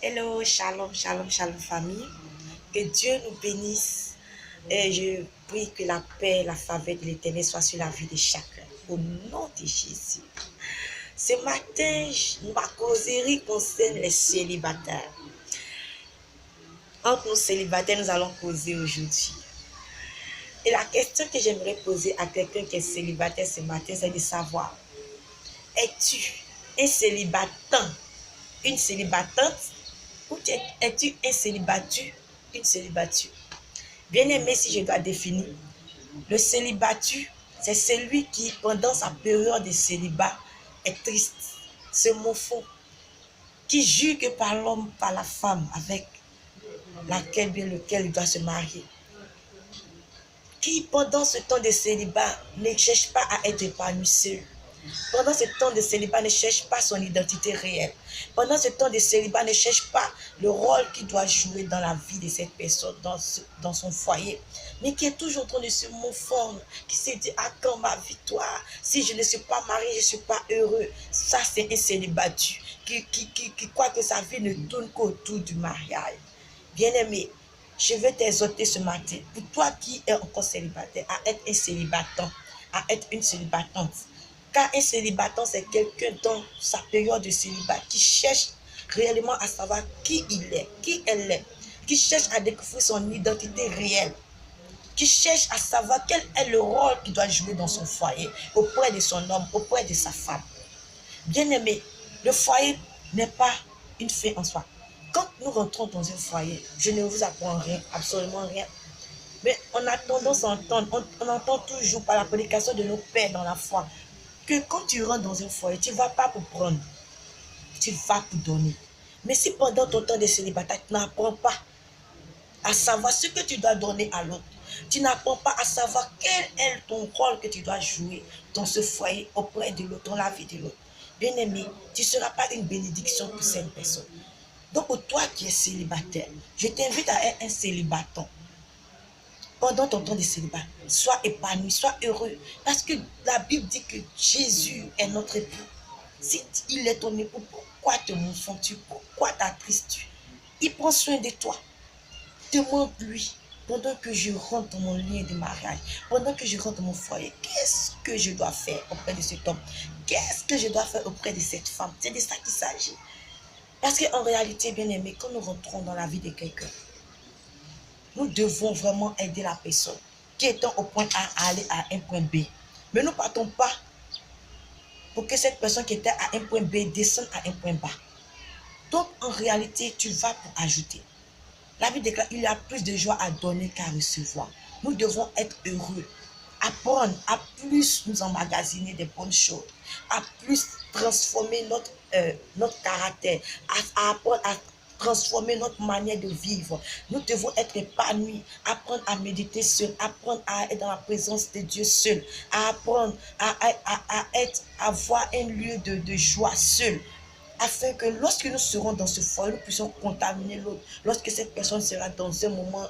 Hello, shalom, shalom, shalom famille. Que Dieu nous bénisse. Et je prie que la paix, la faveur de l'Éternel soit sur la vie de chacun. Au nom de Jésus. Ce matin, ma causerie concerne les célibataires. Entre nous célibataires, nous allons causer aujourd'hui. Et la question que j'aimerais poser à quelqu'un qui est célibataire ce matin, c'est de savoir, es-tu un célibatant, une célibatante, ou es-tu un célibataire, une célibataire? Bien aimé, si je dois définir, le célibataire, c'est celui qui, pendant sa période de célibat, est triste, se mouffe, qui jure que par l'homme, par la femme avec laquelle, bien lequel il doit se marier, qui, pendant ce temps de célibat, ne cherche pas à être épanoui seul. Pendant ce temps de célibat, ne cherche pas son identité réelle. Pendant ce temps de célibat, ne cherche pas le rôle qu'il doit jouer dans la vie de cette personne, dans son foyer. Mais qui est toujours en train de se morfondre, qui se dit, à quand ma victoire? Si je ne suis pas marié, je ne suis pas heureux. Ça, c'est un célibataire qui croit que sa vie ne tourne qu'autour du mariage. Bien-aimé, je veux t'exhorter ce matin, pour toi qui es encore célibataire, à être un célibatant, à être une célibatante. Car un célibatant, c'est quelqu'un dans sa période de célibat qui cherche réellement à savoir qui il est, qui elle est, qui cherche à découvrir son identité réelle, qui cherche à savoir quel est le rôle qu'il doit jouer dans son foyer, auprès de son homme, auprès de sa femme. Bien-aimé, le foyer n'est pas une fin en soi. Quand nous rentrons dans un foyer, je ne vous apprends rien, absolument rien. Mais on a tendance à entendre, on entend toujours par la prédication de nos pères dans la foi, que quand tu rentres dans un foyer, tu ne vas pas pour prendre, tu vas pour donner. Mais si pendant ton temps de célibataire, tu n'apprends pas à savoir ce que tu dois donner à l'autre, tu n'apprends pas à savoir quel est ton rôle que tu dois jouer dans ce foyer auprès de l'autre, dans la vie de l'autre, bien aimé, tu ne seras pas une bénédiction pour cette personne. Donc pour toi qui es célibataire, je t'invite à être un célibatant. Pendant ton temps de célibat, sois épanoui, sois heureux. Parce que la Bible dit que Jésus est notre époux. Si il est ton époux, pourquoi te morfonds-tu? Pourquoi t'attristes-tu? Il prend soin de toi. Demande-lui, pendant que je rentre dans mon lien de mariage, pendant que je rentre dans mon foyer, qu'est-ce que je dois faire auprès de cet homme? Qu'est-ce que je dois faire auprès de cette femme? C'est de ça qu'il s'agit. Parce qu'en réalité, bien aimé, quand nous rentrons dans la vie de quelqu'un, nous devons vraiment aider la personne qui est au point A à aller à un point B. Mais nous ne partons pas pour que cette personne qui était à un point B descende à un point bas. Donc, en réalité, tu vas pour ajouter. La Bible déclare qu'il y a plus de joie à donner qu'à recevoir. Nous devons être heureux, apprendre à plus nous emmagasiner des bonnes choses, à plus transformer notre caractère, à apprendre à transformer notre manière de vivre. Nous devons être épanouis, apprendre à méditer seul, apprendre à être dans la présence de Dieu seul, à apprendre à avoir un lieu de joie seul, afin que lorsque nous serons dans ce foyer, nous puissions contaminer l'autre. Lorsque cette personne sera dans un moment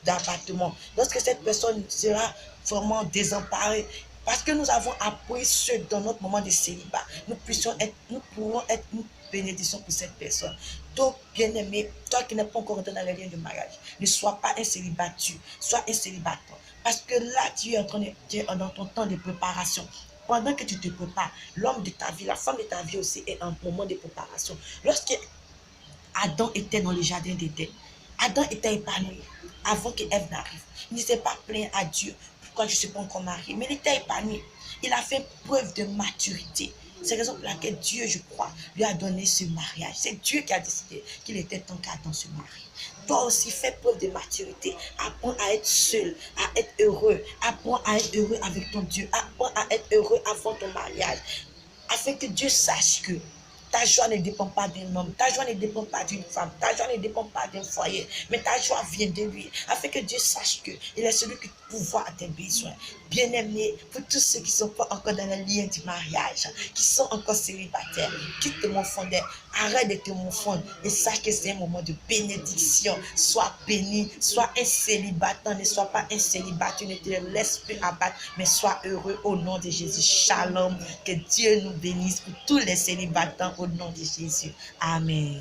d'abattement, lorsque cette personne sera vraiment désemparée, parce que nous avons appris ce dans notre moment de célibat, nous pourrons être une bénédiction pour cette personne. Donc, bien-aimé, toi qui n'es pas encore entré dans les liens de mariage, ne sois pas un célibataire, sois un célibataire. Parce que là, tu es dans ton temps de préparation. Pendant que tu te prépares, l'homme de ta vie, la femme de ta vie aussi est en moment de préparation. Lorsque Adam était dans le jardin d'Éden, Adam était épanoui avant que Ève n'arrive. Il ne s'est pas plaint à Dieu. Pourquoi je ne suis pas encore marié? Mais il était épanoui. Il a fait preuve de maturité. C'est la raison pour laquelle Dieu, je crois, lui a donné ce mariage. C'est Dieu qui a décidé qu'il était temps qu'Adam se marie. Toi aussi, fais preuve de maturité. Apprends à être seul, à être heureux. Apprends à être heureux avec ton Dieu. Apprends à être heureux avant ton mariage. Afin que Dieu sache que ta joie ne dépend pas d'un homme, ta joie ne dépend pas d'une femme, ta joie ne dépend pas d'un foyer, mais ta joie vient de lui, afin que Dieu sache qu'il est celui qui pourvoit à tes besoins. Bien-aimés, pour tous ceux qui ne sont pas encore dans le lien du mariage, qui sont encore célibataires, quitte te morfonder, arrête de te morfondre et sache que c'est un moment de bénédiction. Sois béni, sois un célibataire, ne sois pas un célibataire, ne te laisse plus abattre, mais sois heureux au nom de Jésus. Shalom, que Dieu nous bénisse pour tous les célibataires au nom de Jésus. Amen.